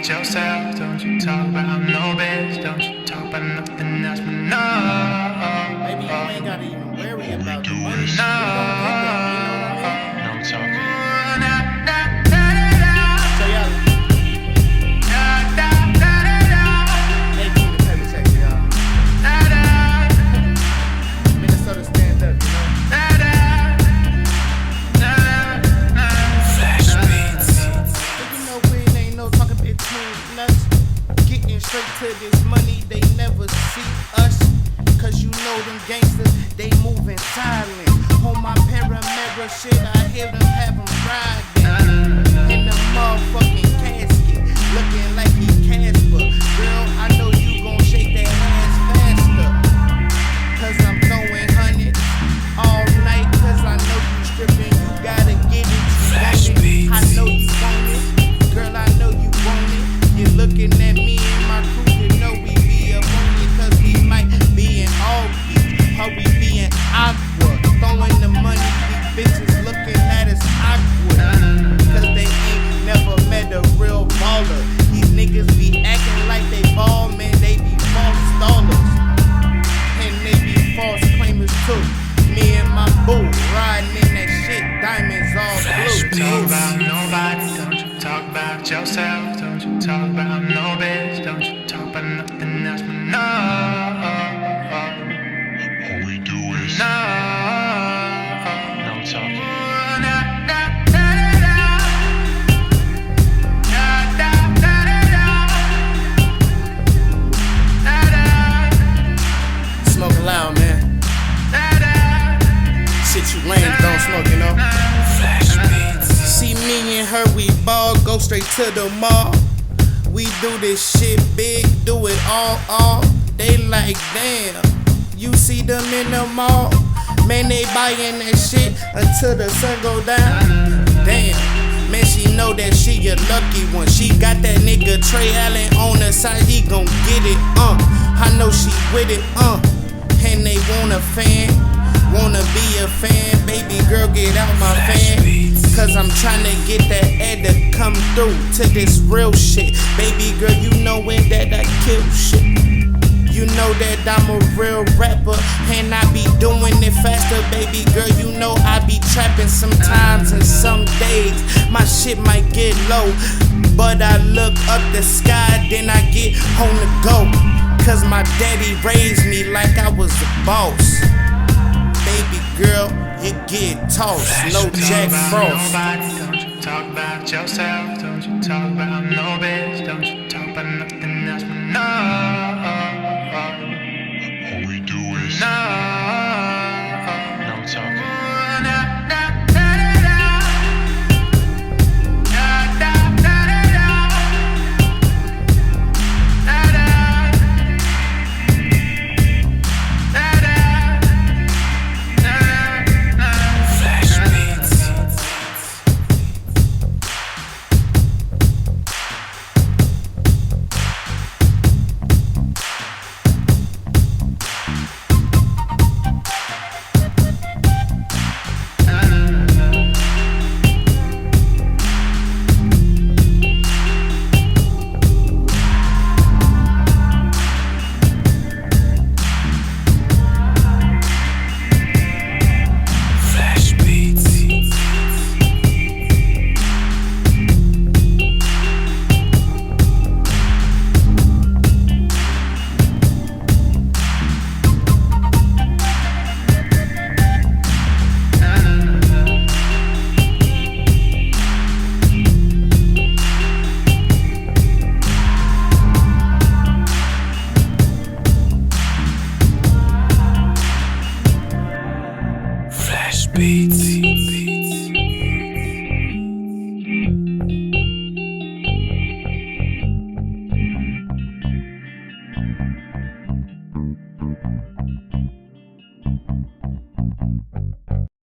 yourself. Don't you talk about no bitch. Don't you talk about nothing else but no. Maybe you ain't gotta even worry about the money. No. No talking. So y'all, hey, keep the Paperchasing, y'all. Minnesota stand up, you know. But you know we ain't no talking between us. Getting straight to this money, they never see us. Cause you know them gangsters, they moving silent. On my Paramera shit, I hear them have them riding in the motherfucking casket, looking like he Casper. Girl, I know you gon' shake that ass faster. Cause I'm throwing hundreds all night. Cause I know you stripping, you gotta get it. You want it. I know you want it. Girl, I know you want it. You're looking at me and my crew, you know we be up on it. Cause we might be in all beat, or we be in aqua. Throwing the money, these bitches looking at us awkward. Cause they ain't never met a real baller. These niggas be acting like they ball, man, they be false stallers. And they be false claimers too. Me and my boo riding in that shit, diamonds all blue. Talk about nobody, don't you talk about yourself. Don't you talk about no bitch. Don't you talk about nothing else but no. All we do is no talking. Smoking loud, man. Shit you lame don't smoke, you know. See me and her, we ball, go straight to the mall. We do this shit big, do it all. They like, damn, you see them in the mall? Man, they buying that shit until the sun go down. Damn, man, she know that she a lucky one. She got that nigga Trey Allen on the side, he gon' get it, I know she with it, and they want a fan. Wanna be a fan, baby girl, get out my fan. Cause I'm tryna get that ad to come through to this real shit. Baby girl, you know when that I kill shit. You know that I'm a real rapper, and I be doing it faster. Baby girl, you know I be trapping sometimes, and some days my shit might get low. But I look up the sky, then I get on the go. Cause my daddy raised me like I was the boss. Baby girl, you get tossed, no Jack Frost. Don't you talk about yourself. Don't you talk about no bitch. Don't you talk about nothing else but no.